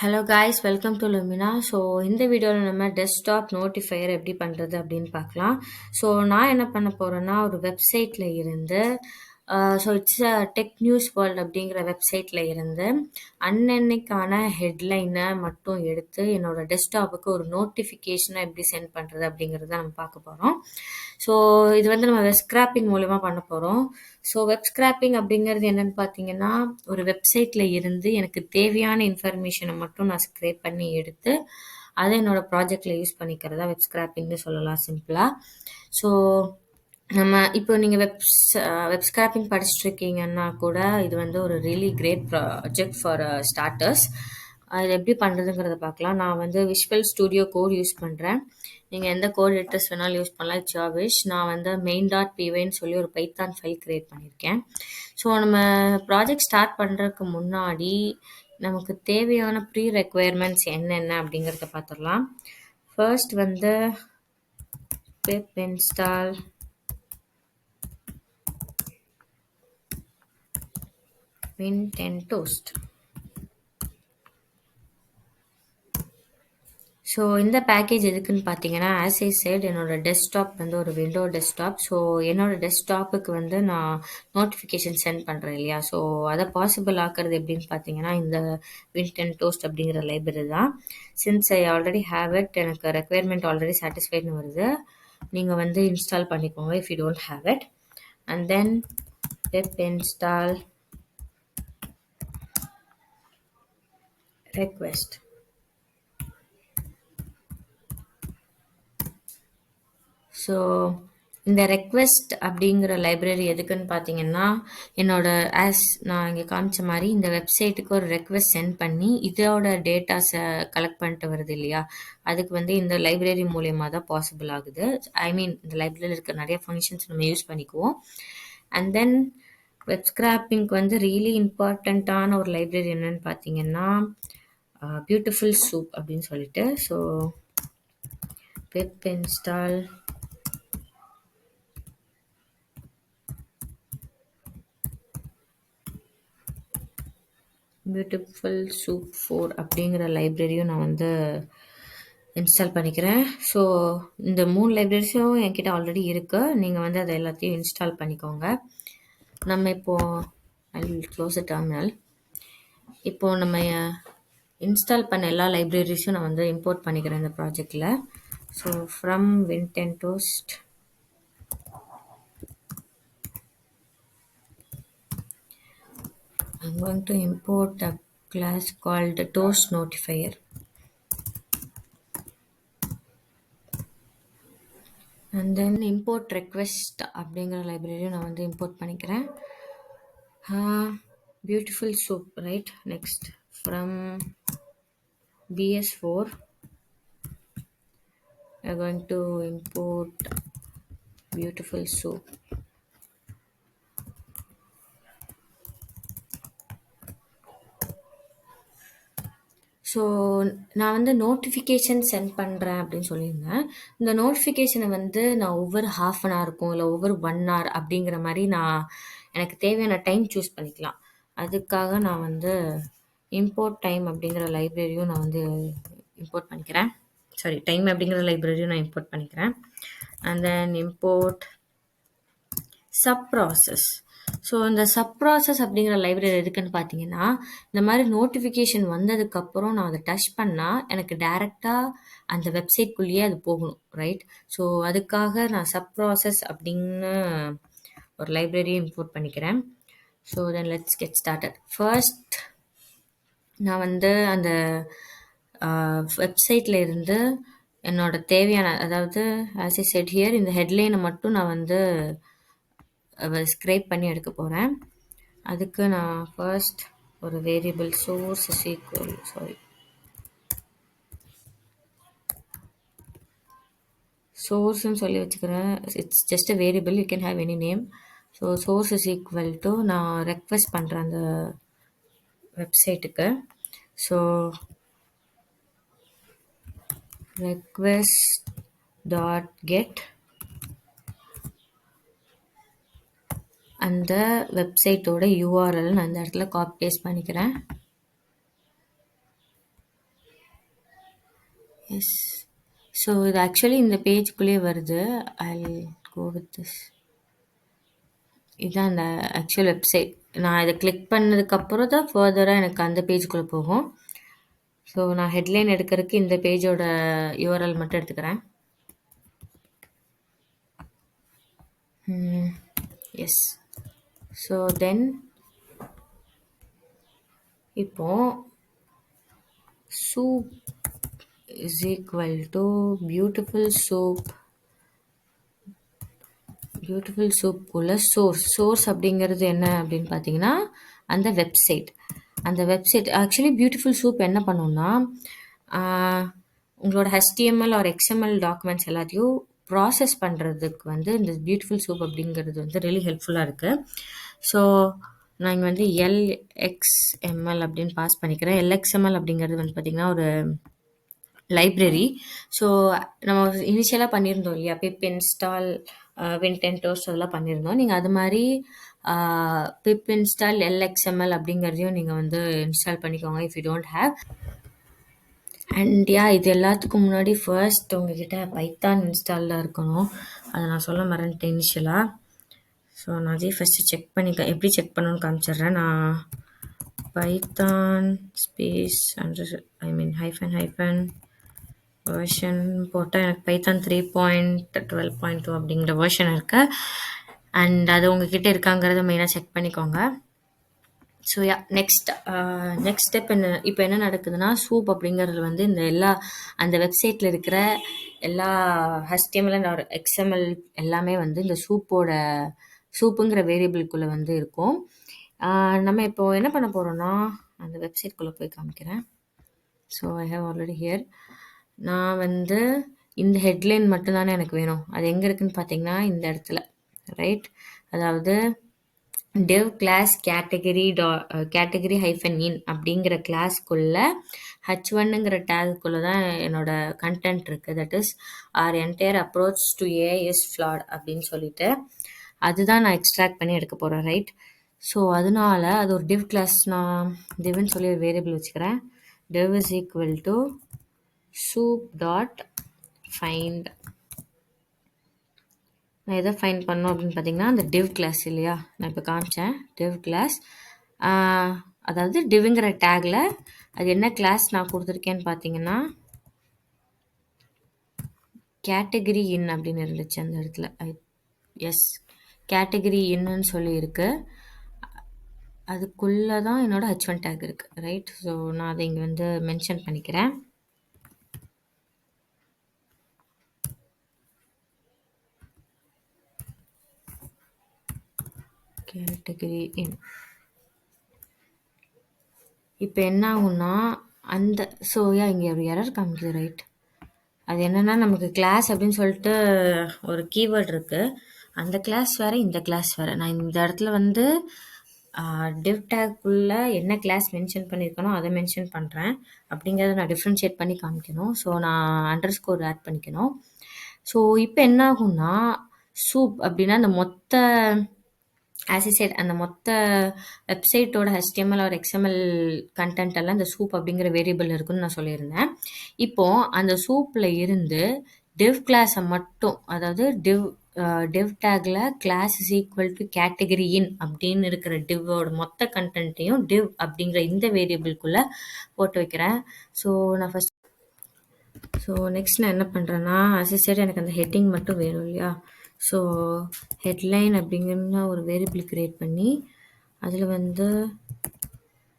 Hello guys, welcome to Lumina. So இந்த வீடியோவில் நம்ம டெஸ்க்டாப் நோட்டிஃபையர் எப்படி பண்ணுறது அப்படின்னு பார்க்கலாம். ஸோ நான் என்ன பண்ண போகிறேன்னா, ஒரு வெப்சைட்டில் இருந்து so it's tech news world அப்படிங்கிற வெப்சைட்டில் இருந்து அன்னன்னைக்கான ஹெட்லைனை மட்டும் எடுத்து என்னோட டெஸ்க்டாப்புக்கு ஒரு நோட்டிஃபிகேஷனை எப்படி சென்ட் பண்ணுறது அப்படிங்கிறத நம்ம பார்க்க போகிறோம். ஸோ இது வந்து நம்ம வெப் ஸ்கிராப்பிங் மூலமா பண்ண போகிறோம். ஸோ வெப் ஸ்கிராப்பிங் அப்படிங்கிறது என்னன்னு பார்த்தீங்கன்னா, ஒரு வெப்சைட்டில் இருந்து எனக்கு தேவையான இன்ஃபர்மேஷனை மட்டும் நான் ஸ்க்ரேப் பண்ணி எடுத்து அதை என்னோட ப்ராஜெக்டில் யூஸ் பண்ணிக்கிறதா வெப் ஸ்கிராப்பிங்னு சொல்லலாம் சிம்பிளாக. ஸோ நம்ம இப்போ நீங்கள் வெப் ஸ்கிராப்பிங் படிச்சுட்டு இருக்கீங்கன்னா கூட இது வந்து ஒரு really great project for starters. அது எப்படி பண்ணுறதுங்கிறத பார்க்கலாம். நான் வந்து விஷுவல் ஸ்டுடியோ கோட் யூஸ் பண்ணுறேன். நீங்கள் எந்த கோட் எடிட்டர்ஸ் வேணாலும் யூஸ் பண்ணலாம், இட்ஸ் யோர் விஷ். நான் வந்து main.pyன்னு சொல்லி ஒரு பைத்தான் ஃபைல் கிரியேட் பண்ணியிருக்கேன். ஸோ நம்ம ப்ராஜெக்ட் ஸ்டார்ட் பண்ணுறதுக்கு முன்னாடி நமக்கு தேவையான ப்ரீ ரெக்குயர்மெண்ட்ஸ் என்னென்ன அப்படிங்கிறத பார்த்துடலாம். ஃபர்ஸ்ட் வந்து pip install win10toast. ஸோ இந்த பேக்கேஜ் எதுக்குன்னு பார்த்தீங்கன்னா, ஆஸ் ஐ சைட் என்னோட டெஸ்க்டாப் வந்து ஒரு விண்டோ டெஸ்க்டாப். ஸோ என்னோட டெஸ்க்டாப்புக்கு வந்து நான் நோட்டிஃபிகேஷன் சென்ட் பண்ணுறேன் இல்லையா. ஸோ அதை பாசிபிள் ஆக்குறது எப்படின்னு பார்த்தீங்கன்னா, இந்த win10toast அப்படிங்கிற லைப்ரரி தான். Since I already have it, எனக்கு ரெக்குயர்மெண்ட் ஆல்ரெடி சாட்டிஸ்ஃபைட்னு வருது. நீங்கள் வந்து இன்ஸ்டால் பண்ணிக்கோங்க if you don't have it. And then pip install request. So இந்த ரெக்வெஸ்ட் அப்படிங்கிற லைப்ரரி எதுக்குன்னு பார்த்தீங்கன்னா, என்னோட நான் இங்கே காமிச்ச மாதிரி இந்த வெப்சைட்டுக்கு ஒரு ரெக்வெஸ்ட் சென்ட் பண்ணி இதோட டேட்டாஸை கலெக்ட் பண்ணிட்டு வருது இல்லையா, அதுக்கு வந்து இந்த லைப்ரரி மூலயமா தான் பாசிபிள் ஆகுது. ஐ மீன் இந்த லைப்ரரியில் இருக்க நிறைய ஃபங்க்ஷன்ஸ் நம்ம யூஸ் பண்ணிக்குவோம். அண்ட் தென் வெப் ஸ்கிராப்பிங்க்கு வந்து ரியலி இம்பார்ட்டண்ட்டான ஒரு லைப்ரரி என்னன்னு பார்த்தீங்கன்னா, பியூட்டிஃபுல் சூப் அப்படின்னு சொல்லிட்டு. So pip install beautiful soup 4 அப்படிங்கிற லைப்ரரியும் நான் வந்து இன்ஸ்டால் பண்ணிக்கிறேன். ஸோ இந்த 3 லைப்ரரிஸும் என்கிட்ட ஆல்ரெடி இருக்குது. நீங்கள் வந்து அதை எல்லாத்தையும் இன்ஸ்டால் பண்ணிக்கோங்க. நம்ம இப்போது I will close the terminal. இப்போது நம்ம இன்ஸ்டால் பண்ண எல்லா லைப்ரரிஸும் நான் வந்து இம்போர்ட் பண்ணிக்கிறேன் இந்த ப்ராஜெக்டில். So from win10toast I'm going to import a class called toast notifier. And then import request அப்படிங்கிற லைப்ரரியும் நான் வந்து இம்போர்ட் பண்ணிக்கிறேன். Beautiful soup, right. Next from bs4 we are going to import beautiful soup. So நான் வந்து notification send பண்ணுறேன் அப்படின்னு சொல்லியிருந்தேன். இந்த நோட்டிஃபிகேஷனை வந்து நான் ஒவ்வொரு ஹாஃப் அன் ஹவருக்கும் இல்லை ஒவ்வொரு 1 hour அப்படிங்கிற மாதிரி நான் எனக்கு தேவையான டைம் சூஸ் பண்ணிக்கலாம். அதுக்காக நான் வந்து இம்போர்ட் டைம் அப்படிங்கிற லைப்ரரியும் நான் வந்து இம்போர்ட் பண்ணிக்கிறேன். டைம் அப்படிங்கிற லைப்ரரியும் நான் இம்போர்ட் பண்ணிக்கிறேன். And then import sub process. So இந்த சப் ப்ராசஸ் அப்படிங்கிற லைப்ரரி எதுக்குன்னு பார்த்தீங்கன்னா, இந்த மாதிரி நோட்டிஃபிகேஷன் வந்ததுக்கப்புறம் நான் அதை டச் பண்ணால் எனக்கு டைரெக்டாக அந்த வெப்சைட்குள்ளேயே அது போகணும், ரைட். ஸோ அதுக்காக நான் சப் ப்ராசஸ் அப்படின்னு ஒரு லைப்ரரியை இம்போர்ட் பண்ணிக்கிறேன். So then let's get started. First நான் வந்து அந்த வெப்சைட்டில் இருந்து என்னோட தேவையான, அதாவது ஆஸ் ஐ செட் ஹியர், இந்த ஹெட்லைனை மட்டும் நான் வந்து ஸ்க்ரேப் பண்ணி எடுக்க போகிறேன். அதுக்கு நான் ஃபர்ஸ்ட் ஒரு வேரியபிள் சோர்ஸ் இஸ் ஈக்குவல் சோர்ஸ்ன்னு சொல்லி வச்சுக்கிறேன். It's just a variable, you can have any name. So source is equal to நான் ரெக்வெஸ்ட் பண்ணுறேன் அந்த வெப்சைட்டுக்கு. ஸோ request dot get அந்த வெப்சைட்டோட யூஆர்எல் நான் இந்த இடத்துல காப்பி பேஸ்ட் பண்ணிக்கிறேன். எஸ். ஸோ இது ஆக்சுவலி இந்த பேஜ்குள்ளேயே வருது. ஐல் கோ வித் திஸ். இதுதான் அந்த ஆக்சுவல் வெப்சைட். நான் இதை கிளிக் பண்ணதுக்கப்புறம் தான் ஃபர்தராக எனக்கு அந்த பேஜ்குள்ளே போகும். ஸோ நான் ஹெட்லைன் எடுக்கிறதுக்கு இந்த பேஜோட யூஆர்எல் மட்டும் எடுத்துக்கிறேன். எஸ். ஸோ தென் இப்போ soup is equal to beautiful soup உள்ள சோர்ஸ் அப்படிங்கிறது என்ன அப்படின்னு பார்த்தீங்கன்னா அந்த வெப்சைட் ஆக்சுவலி பியூட்டிஃபுல் சூப் என்ன பண்ணுன்னா உங்களோட HTML ஆர் XML டாக்குமெண்ட்ஸ் எல்லாத்தையும் ப்ராசஸ் பண்ணுறதுக்கு வந்து இந்த பியூட்டிஃபுல் சூப் அப்படிங்கிறது வந்து ரியலி ஹெல்ப்ஃபுல்லாக இருக்குது. ஸோ நான் இங்கே வந்து LXML அப்படின்னு பாஸ் பண்ணிக்கிறேன். LXML அப்படிங்கிறது வந்து பார்த்திங்கன்னா ஒரு லைப்ரரி. ஸோ நம்ம இனிஷியலாக பண்ணியிருந்தோம் இல்லையா, பிப் இன்ஸ்டால் வின்டென்டோஸ் அதெல்லாம் பண்ணியிருந்தோம். நீங்கள் அது மாதிரி பிப் இன்ஸ்டால் LXML அப்படிங்கிறதையும் நீங்கள் வந்து இன்ஸ்டால் பண்ணிக்கோங்க if you don't have. And இது எல்லாத்துக்கும் முன்னாடி ஃபர்ஸ்ட் உங்ககிட்ட பைத்தான் இன்ஸ்டாலில் இருக்கணும். அதை நான் சொல்ல மறந்துட்டேன் இனிஷியலாக. ஸோ நான் அதே ஃபஸ்ட்டு செக் எப்படி செக் பண்ணணும்னு காமிச்சிடுறேன். நான் பைத்தான் ஸ்பேஸ் ஹைஃபன் வெர்ஷன் போட்டால் எனக்கு பைத்தான் 3.12.2 அப்படிங்கிற வெர்ஷன் இருக்குது. அண்ட் அது உங்ககிட்ட இருக்காங்கிறத மெயினாக செக் பண்ணிக்கோங்க. ஸோ நெக்ஸ்ட் ஸ்டெப் இப்போ என்ன நடக்குதுன்னா, சூப் அப்படிங்கிறது வந்து அந்த வெப்சைட்டில் இருக்கிற எல்லா HTML அண்ட் XML எல்லாமே வந்து இந்த சூப்புங்கிற வேரியபிள்குள்ளே வந்து இருக்கும். நம்ம இப்போ என்ன பண்ண போகிறோன்னா, அந்த வெப்சைட்குள்ளே போய் காமிக்கிறேன். So I have already here. நான் வந்து இந்த ஹெட்லைன் மட்டும்தானே எனக்கு வேணும். அது எங்கே இருக்குதுன்னு பார்த்தீங்கன்னா இந்த இடத்துல, ரைட். அதாவது dev class category -in அப்படிங்கிற கிளாஸ்க்குள்ள h1ங்கிற டேக்குள்ளே தான் என்னோட கண்டென்ட் இருக்குது. That is our entire approach to AI is flawed அப்படின்னு சொல்லிட்டு அதுதான் நான் எக்ஸ்ட்ராக்ட் பண்ணி எடுக்க போகிறேன், ரைட். ஸோ அதனால அது ஒரு div கிளாஸ், நான் divன்னு சொல்லி ஒரு வேரியபிள் வச்சுக்கிறேன். div is equal to soup.find. நான் எதை ஃபைண்ட் பண்ணோம் அப்படின்னு பார்த்தீங்கன்னா அந்த div கிளாஸ் இல்லையா, நான் இப்போ காமிச்சேன் div கிளாஸ். அதாவது divங்கிற டேக்ல அது என்ன கிளாஸ் நான் கொடுத்துருக்கேன்னு பார்த்தீங்கன்னா கேட்டகரி இன் அப்படின்னு இருந்துச்சு அந்த இடத்துல. எஸ், கேட்டகரி இன்னுன்னு சொல்லி இருக்கு. அதுக்குள்ளே தான் என்னோட h1 டேக் இருக்குது, ரைட். ஸோ நான் அதை இங்கே வந்து மென்ஷன் பண்ணிக்கிறேன். கேட்டகரி இன். இப்போ என்ன ஆகும்னா அந்த இங்கே ஒரு எரர் காமிக்குது, ரைட். அது என்னென்னா நமக்கு கிளாஸ் அப்படின்னு சொல்லிட்டு ஒரு கீவேர்ட் இருக்குது. அந்த கிளாஸ் வேறு, இந்த கிளாஸ் வேறு. நான் இந்த இடத்துல வந்து div டேக்குள்ளே என்ன கிளாஸ் மென்ஷன் பண்ணியிருக்கணும் அதை மென்ஷன் பண்ணுறேன். அப்படிங்கிறத நான் டிஃப்ரென்ஷியேட் பண்ணி காமிக்கணும். ஸோ நான் அண்டர்ஸ்கோர் ஆட் பண்ணிக்கணும். ஸோ இப்போ என்ன ஆகும்னா சூப் அப்படின்னா அந்த மொத்த ஆசிசைட் அந்த மொத்த வெப்சைட்டோட HTML ஆர் XML கண்டென்ட் எல்லாம் இந்த சூப் அப்படிங்கிற வேரியபிள் இருக்குன்னு நான் சொல்லியிருந்தேன். இப்போது அந்த சூப்பில் இருந்து div கிளாஸை மட்டும், அதாவது div டேக்ல class is equal to category in அப்படின்னு இருக்கிற divவோட மொத்த கண்டென்ட்டையும் div அப்படிங்கிற இந்த வேரியபிள்குள்ளே போட்டு வைக்கிறேன். ஸோ நெக்ஸ்ட் நான் என்ன பண்ணுறேன்னா, அசிஸ்டட் எனக்கு அந்த ஹெட்டிங் மட்டும் வேணும் இல்லையா. ஸோ ஹெட்லைன் அப்படிங்கிற ஒரு வேரியபிள் க்ரியேட் பண்ணி அதில் வந்து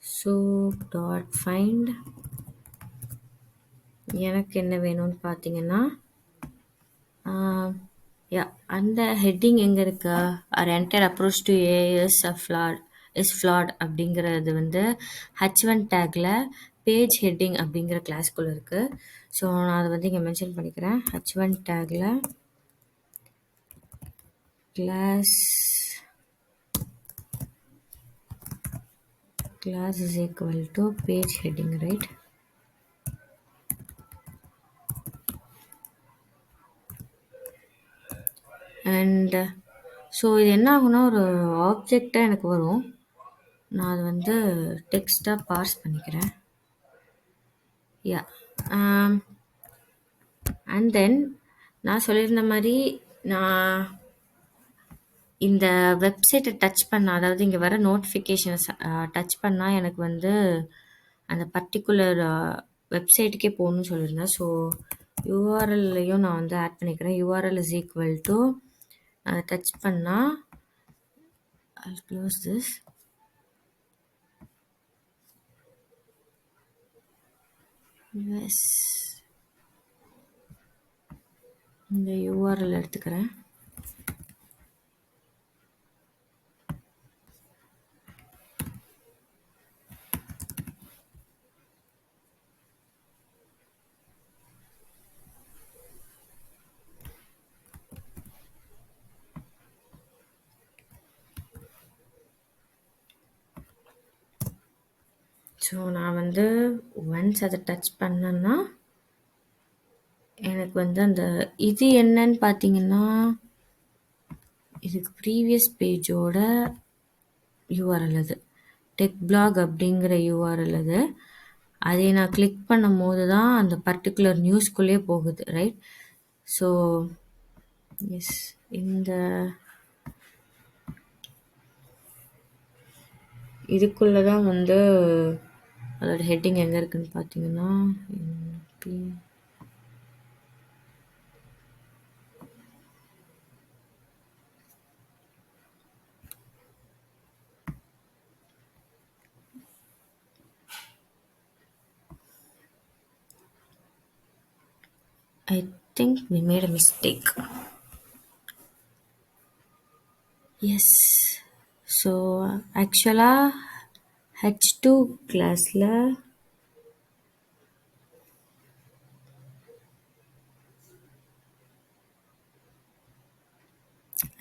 soup.find எனக்கு என்ன வேணும்னு பார்த்தீங்கன்னா அந்த ஹெட்டிங் எங்கே இருக்கா, our entire approach to AI is flawed அப்படிங்கிறது வந்து h1 டேக்ல பேஜ் ஹெட்டிங் அப்படிங்கிற கிளாஸ்க்குள்ளே இருக்குது. ஸோ நான் அதை வந்து இங்கே மென்ஷன் பண்ணிக்கிறேன். h1 டேக்ல class is equal to page heading, right. And so இது என்ன ஆகுனா ஒரு ஆப்ஜெக்டாக எனக்கு வரும். நான் அது வந்து டெக்ஸ்ட்டாக பார்ஸ் பண்ணிக்கிறேன். அண்ட் தென் நான் சொல்லியிருந்த மாதிரி நான் இந்த வெப்சைட்டை டச் பண்ணால், அதாவது இங்கே வர நோட்டிஃபிகேஷன்ஸ் டச் பண்ணால் எனக்கு வந்து அந்த பர்டிகுலர் வெப்சைட்டுக்கே போகணும்னு சொல்லியிருந்தேன். ஸோ யூஆர்எல்லையும் நான் வந்து ஆட் பண்ணிக்கிறேன். யூஆர்எல் இஸ் ஈக்குவல் டு அதை டச் பண்ணால் I'll close this. Yes. இந்த யூஆர்எல் எடுத்துக்கிறேன். ஸோ நான் வந்து ஒன்ஸ் அதை டச் பண்ணேன்னா எனக்கு வந்து அந்த இது என்னன்னு பார்த்தீங்கன்னா, இதுக்கு ப்ரீவியஸ் பேஜோட யூஆர்எல் அது டெக் பிளாக் அப்படிங்கிற யூஆர்எல் அது. அதை நான் கிளிக் பண்ணும் போது தான் அந்த பர்டிகுலர் நியூஸ்குள்ளே போகுது, ரைட்? ஸோ எஸ், இந்த இதுக்குள்ளே தான் வந்து அதோட ஹெட்டிங் எங்கே இருக்குன்னு பார்த்தீங்கன்னா, I think we made a mistake. Yes. So ஆக்சுவலாக H2 கிளாஸில்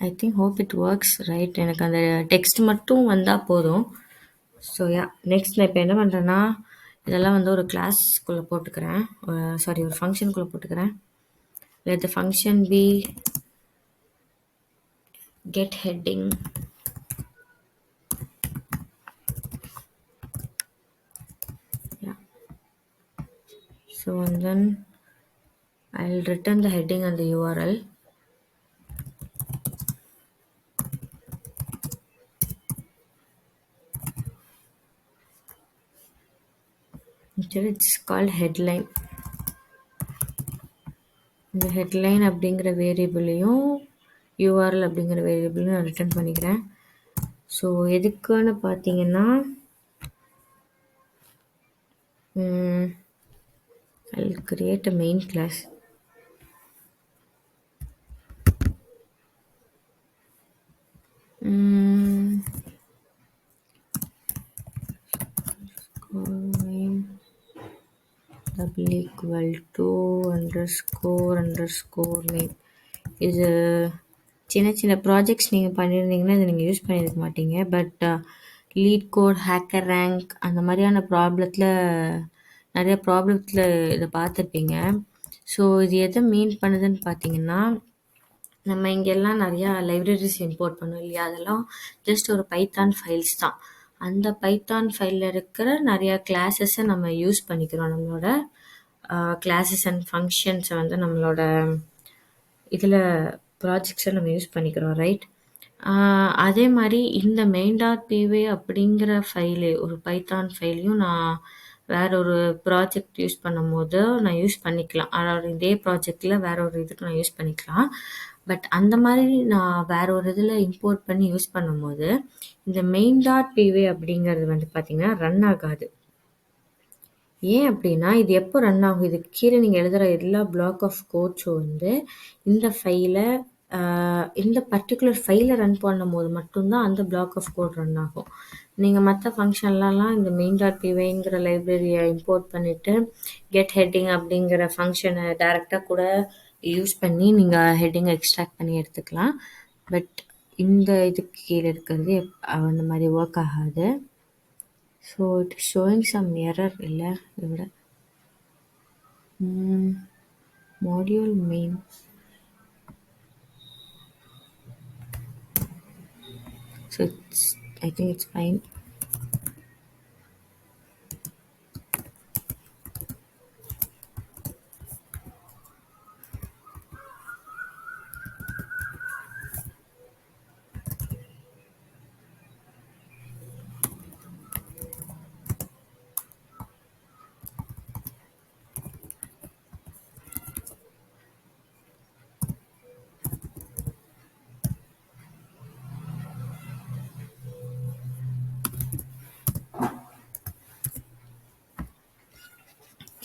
I think hope it works, right? எனக்கு அந்த டெக்ஸ்ட் மட்டும் வந்தால் போதும். ஸோ யா, நெக்ஸ்ட் நான் இப்போ என்ன பண்ணுறேன்னா, இதெல்லாம் வந்து ஒரு கிளாஸ்க்குள்ளே போட்டுக்கிறேன். சாரி, ஒரு ஃபங்க்ஷனுக்குள்ளே போட்டுக்கிறேன். let the function be get heading. Yeah. So and then I'll return the heading and the URL. It's called headline. இந்த ஹெட்லைன் அப்படிங்கிற வேரியபிளையும் யூஆர்எல் அப்படிங்கிற வேரியபிளையும் நான் ரிட்டர்ன் பண்ணிக்கிறேன். ஸோ எதுக்குன்னு பார்த்தீங்கன்னா, I'll create a main class. Name double equal to underscore name. இது சின்ன சின்ன ப்ராஜெக்ட்ஸ் நீங்கள் பண்ணியிருந்தீங்கன்னா இதை நீங்கள் யூஸ் பண்ணியிருக்க மாட்டீங்க. But LeetCode, HackerRank அந்த மாதிரியான நிறைய ப்ராப்ளத்தில் இதை பார்த்துருப்பீங்க. ஸோ இது எதை மீன் பண்ணுதுன்னு பார்த்தீங்கன்னா, நம்ம இங்கெல்லாம் நிறையா லைப்ரரிஸ் இம்போர்ட் பண்ணோம் இல்லையா, அதெல்லாம் ஜஸ்ட் ஒரு பைத்தான் ஃபைல்ஸ் தான். அந்த பைத்தான் ஃபைலில் இருக்கிற நிறையா கிளாஸஸை நம்ம யூஸ் பண்ணிக்கிறோம். நம்மளோட கிளாஸஸ் அண்ட் ஃபங்க்ஷன்ஸை வந்து நம்மளோட இதில் ப்ராஜெக்ட்ஸை நம்ம யூஸ் பண்ணிக்கிறோம், ரைட்? அதே மாதிரி இந்த main.py அப்படிங்கிற ஃபைலு, ஒரு பைத்தான் ஃபைலையும் நான் வேற ஒரு ப்ராஜெக்ட் யூஸ் பண்ணும்போது நான் யூஸ் பண்ணிக்கலாம். அதாவது இதே ப்ராஜெக்டில் வேற ஒரு இதுக்கு நான் யூஸ் பண்ணிக்கலாம். பட் அந்த மாதிரி நான் வேற ஒரு இதில் இம்போர்ட் பண்ணி யூஸ் பண்ணும்போது இந்த main.py அப்படிங்கிறது வந்து பார்த்திங்கன்னா ரன் ஆகாது. ஏன் அப்படின்னா, இது எப்போ ரன் ஆகும், இதுக்கு கீழே நீங்கள் எழுதுகிற எல்லா பிளாக் ஆஃப் கோட்ஸும் வந்து இந்த ஃபைலை இந்த பர்டிகுலர் ஃபைலை ரன் பண்ணும்போது மட்டும்தான் அந்த பிளாக் ஆஃப் கோட் ரன் ஆகும். நீங்கள் மற்ற ஃபங்க்ஷன்லலாம் இந்த main.pyங்கிற லைப்ரரியை இம்போர்ட் பண்ணிவிட்டு கெட் ஹெட்டிங் அப்படிங்கிற ஃபங்க்ஷனை டைரெக்டாக கூட யூஸ் பண்ணி நீங்கள் ஹெட்டிங்கை எக்ஸ்ட்ராக்ட் பண்ணி எடுத்துக்கலாம். பட் இந்த இதுக்கு கீழே இருக்கிறது அந்த மாதிரி ஒர்க் ஆகாது. So it is showing some error இல்லை இதோட module main. So I think it's fine.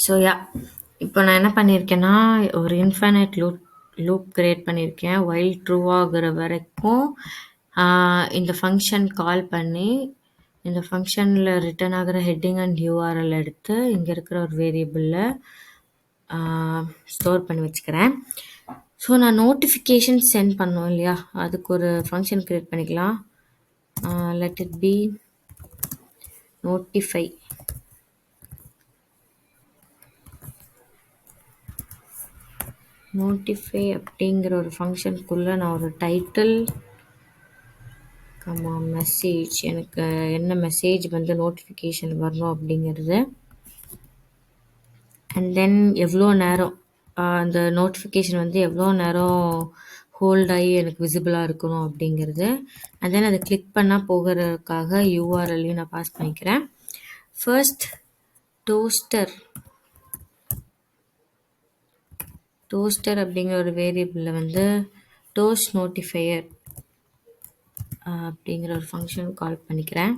So இப்போ நான் என்ன பண்ணியிருக்கேன்னா, ஒரு இன்ஃபைனைட் லூப் கிரியேட் பண்ணியிருக்கேன். வைல் ட்ரூ ஆகுற வரைக்கும் இந்த ஃபங்க்ஷன் கால் பண்ணி, இந்த ஃபங்க்ஷனில் ரிட்டர்ன் ஆகிற ஹெட்டிங் அண்ட் யூஆர்எல் எடுத்து இங்கே இருக்கிற ஒரு வேரியபிளில் ஸ்டோர் பண்ணி வச்சுக்கிறேன். ஸோ நான் நோட்டிஃபிகேஷன் சென்ட் பண்ணோம் இல்லையா, அதுக்கு ஒரு ஃபங்க்ஷன் க்ரியேட் பண்ணிக்கலாம். Let it be notify. Notify அப்படிங்கிற ஒரு ஃபங்க்ஷனுக்குள்ளே நான் ஒரு டைட்டில் மெசேஜ், எனக்கு என்ன மெசேஜ் வந்து நோட்டிஃபிகேஷன் வரணும் அப்படிங்கிறது, அண்ட் தென் எவ்வளோ நேரம் அந்த நோட்டிஃபிகேஷன் வந்து எவ்வளோ நேரம் ஹோல்ட் ஆகி எனக்கு விசிபிளாக இருக்கணும் அப்படிங்கிறது, அண்ட் தென் அதை கிளிக் பண்ணால் போகிறதுக்காக யூஆர்எல்லையும் நான் பாஸ் பண்ணிக்கிறேன். ஃபர்ஸ்ட் டோஸ்டர் அப்படிங்கிற ஒரு வேரியபிளில் வந்து டோஸ்ட் நோட்டிஃபையர் அப்படிங்கிற ஒரு ஃபங்க்ஷன் கால் பண்ணிக்கிறேன்.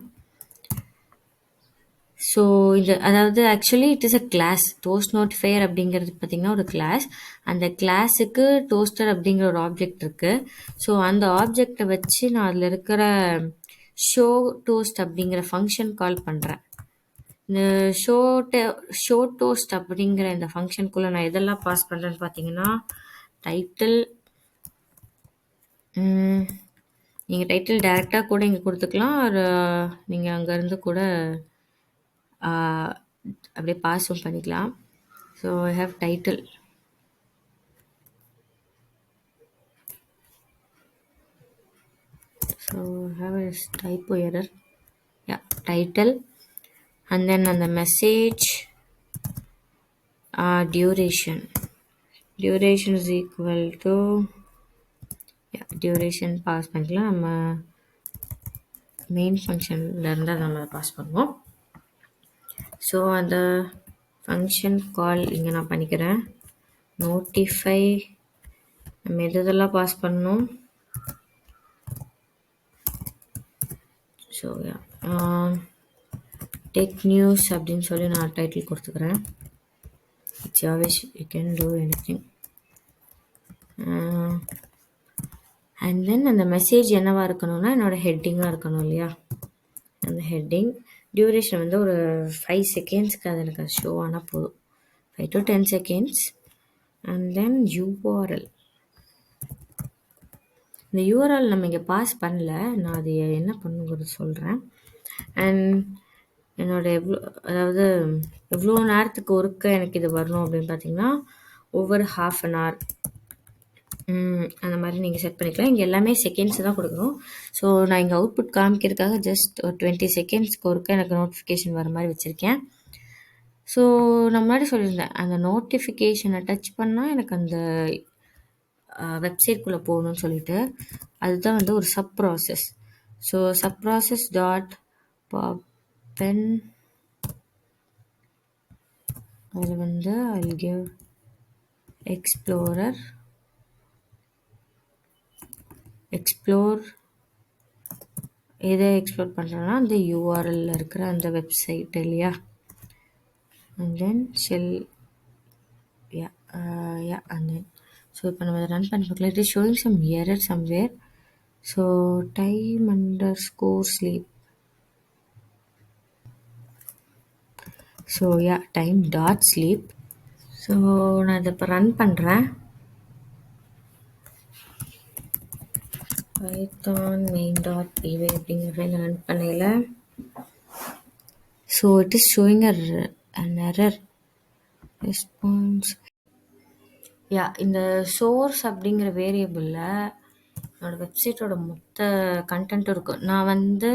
ஸோ அதாவது actually it is a class. Toast notifier அப்படிங்கிறது பார்த்திங்கன்னா ஒரு கிளாஸ். அந்த கிளாஸுக்கு டோஸ்டர் அப்படிங்கிற ஒரு ஆப்ஜெக்ட் இருக்குது. ஸோ அந்த ஆப்ஜெக்டை வச்சு நான் அதில் இருக்கிற ஷோ டோஸ்ட் அப்படிங்கிற ஃபங்க்ஷன் கால் பண்ணுறேன். இந்த ஷோ டோஸ்ட் அப்படிங்கிற இந்த ஃபங்க்ஷனுக்குள்ளே நான் எதெல்லாம் பாஸ் பண்ணுறேன்னு பார்த்தீங்கன்னா, டைட்டில், நீங்கள் டைட்டில் டைரெக்டாக கூட இங்கே கொடுத்துக்கலாம், ஒரு நீங்கள் அங்கேருந்து கூட அப்படியே பாஸும் பண்ணிக்கலாம். So I have title. So I have a typo error. Title, and then on the message duration is equal to duration pass பண்ணிக்கலாம். நம்ம மெயின் ஃபங்க்ஷனில் இருந்தால் நம்ம அதை பாஸ் பண்ணுவோம். ஸோ அந்த ஃபங்க்ஷன் கால் இங்கே நான் பண்ணிக்கிறேன். நோட்டிஃபை, நம்ம எதெல்லாம் பாஸ் பண்ணணும். ஸோ டெக் நியூஸ் அப்படின்னு சொல்லி நான் டைட்டில் கொடுத்துக்கிறேன். It's your wish, you can do anything. And then அந்த மெசேஜ் என்னவா இருக்கணும்னா என்னோடய ஹெட்டிங்காக இருக்கணும் இல்லையா. அந்த ஹெட்டிங் டியூரேஷன் வந்து ஒரு 5 செகண்ட்ஸ்க்கு அது எனக்கு ஷோ ஆனால் போதும், 5 to 10 seconds. And then URL. இந்த யூஆர்எல் நம்ம இங்கே பாஸ் பண்ணல, நான் அது என்ன பண்ணுங்கிறது சொல்கிறேன். அண்ட் என்னோடய எவ்வளோ நேரத்துக்கு ஒருக்க எனக்கு இது வரணும் அப்படின்னு பார்த்தீங்கன்னா, ஒவ்வொரு ½ an hour அந்த மாதிரி நீங்கள் செட் பண்ணிக்கலாம். இங்கே எல்லாமே செகண்ட்ஸ் தான் கொடுக்கணும். ஸோ நான் இங்கே அவுட்புட் காமிக்கிறதுக்காக ஜஸ்ட் ஒரு 20 செகண்ட்ஸ்க்கு ஒருக்க எனக்கு நோட்டிஃபிகேஷன் வர மாதிரி வச்சுருக்கேன். ஸோ நான் முன்னாடி சொல்லியிருந்தேன், அந்த நோட்டிஃபிகேஷனை டச் பண்ணால் எனக்கு அந்த வெப்சைட்குள்ளே போகணும்னு சொல்லிட்டு, அதுதான் வந்து ஒரு sub process. So sub process dot popen, அதில் வந்து I'll give எக்ஸ்ப்ளோர் எதை எக்ஸ்ப்ளோர் பண்ணுறேன்னா அந்த யூஆர்எல்ல இருக்கிற அந்த வெப்சைட் இல்லையா. And then shell and then so இப்போ நம்ம அதை ரன் பண்ணி பார்க்கலாம். It is showing some error somewhere. So time_sleep. So time.sleep. So நான் இதை இப்போ ரன் பண்ணுறேன். python main.py அப்படிங்கிற இந்த ரன் பண்ணையில் so it is showing an error response. இந்த சோர்ஸ் அப்படிங்கிற வேரியபிளில் என்னோடய வெப்சைட்டோட மொத்த கண்டென்ட்டும் இருக்கும். நான் வந்து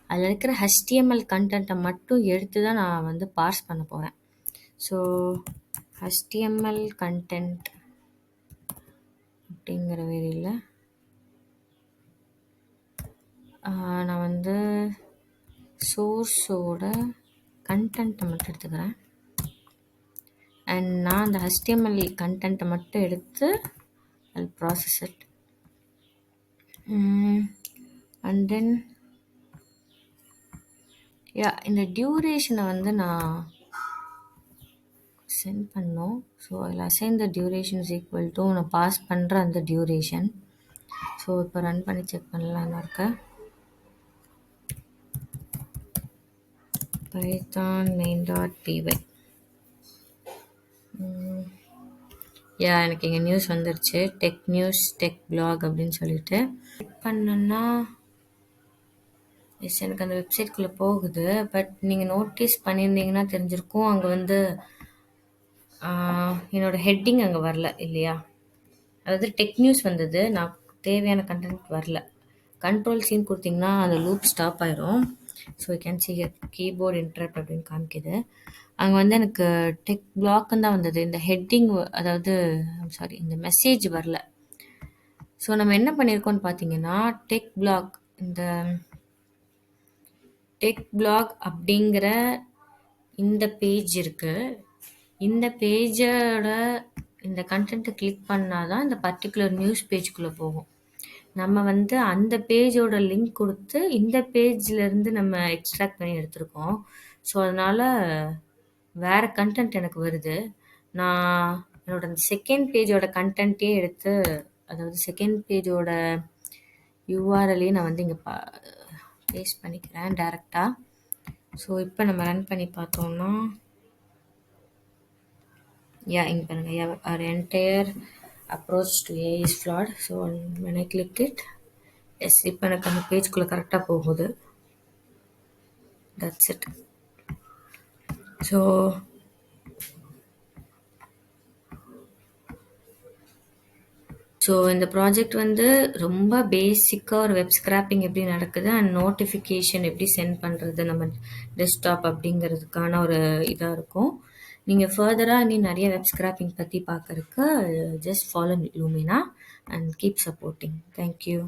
அதில் இருக்கிற HTML கண்டென்ட்டை மட்டும் எடுத்து தான் நான் வந்து பார்ஸ் பண்ண போகிறேன். ஸோ HTML கண்டென்ட் அப்படிங்கிற வேரியபிளில் நான் வந்து சோர்ஸோட கண்டென்ட்டை மட்டும் எடுத்துக்கிறேன். அண்ட் நான் அந்த HTML கண்டென்ட்டை மட்டும் எடுத்து I'll process it. And then இந்த டியூரேஷனை வந்து நான் சென்ட் பண்ணோம். ஸோ அதில் assign the duration is equal to நான் பாஸ் பண்ணுற அந்த டியூரேஷன். ஸோ இப்போ ரன் பண்ணி செக் பண்ணலான்னு இருக்கேன். python main.py. எனக்கு இங்கே நியூஸ் வந்துருச்சு, டெக் நியூஸ் டெக் பிளாக் அப்படின்னு சொல்லிட்டு கிளிக் பண்ணோன்னா எஸ் எனக்கு அந்த வெப்சைட்குள்ளே போகுது. பட் நீங்கள் நோட்டீஸ் பண்ணியிருந்தீங்கன்னா தெரிஞ்சிருக்கும், அங்கே வந்து என்னோட ஹெட்டிங் அங்கே வரல இல்லையா? அதாவது டெக் நியூஸ் வந்தது, நான் தேவையான கண்டென்ட் வரல. கண்ட்ரோல் சீன் கொடுத்தீங்கன்னா அந்த லூப் ஸ்டாப் ஆயிரும். So you can see keyboard interrupt அப்படின்னு காமிக்குது. அங்கே வந்து எனக்கு டெக் பிளாக்னு தான் வந்தது, இந்த ஹெட்டிங் அதாவது சாரி இந்த மெசேஜ் வரல. ஸோ நம்ம என்ன பண்ணியிருக்கோம்னு பார்த்தீங்கன்னா டெக் பிளாக், இந்த டெக் பிளாக் அப்படிங்கிற இந்த பேஜ் இருக்கு. இந்த பேஜோட இந்த கண்டென்ட்டை கிளிக் பண்ணாதான் இந்த பர்டிகுலர் நியூஸ் பேஜ்குள்ளே போகும். நம்ம வந்து அந்த பேஜோட லிங்க் கொடுத்து இந்த பேஜ்லேருந்து நம்ம எக்ஸ்ட்ராக்ட் பண்ணி எடுத்திருக்கோம். ஸோ அதனால் வேறு கண்டென்ட் எனக்கு வருது. நான் என்னோட அந்த செகண்ட் பேஜோட கண்டென்ட்டே எடுத்து, அதாவது செகண்ட் பேஜோட யூஆர்எல்லையும் நான் வந்து இங்கே பேஸ்ட் பண்ணிக்கிறேன் டேரெக்டாக. ஸோ இப்போ நம்ம ரன் பண்ணி பார்த்தோம்னா இங்கே பாருங்கள், our entire approach to AI is flawed. So when I clicked it, yes இப்போ எனக்கு அந்த பேஜ்குள்ளே கரெக்டாக போகுது. That's it. ஸோ இந்த ப்ராஜெக்ட் வந்து ரொம்ப பேசிக்காக ஒரு வெப் ஸ்க்ராப்பிங் எப்படி நடக்குது அண்ட் நோட்டிஃபிகேஷன் எப்படி சென்ட் பண்ணுறது நம்ம டெஸ்க்டாப் அப்படிங்கிறதுக்கான ஒரு இதாக இருக்கும். நீங்கள் ஃபர்தராக இன்னும் நிறைய வெப் ஸ்க்ராப்பிங் பற்றி பார்க்குறதுக்கு just follow Lumina and keep supporting. Thank you.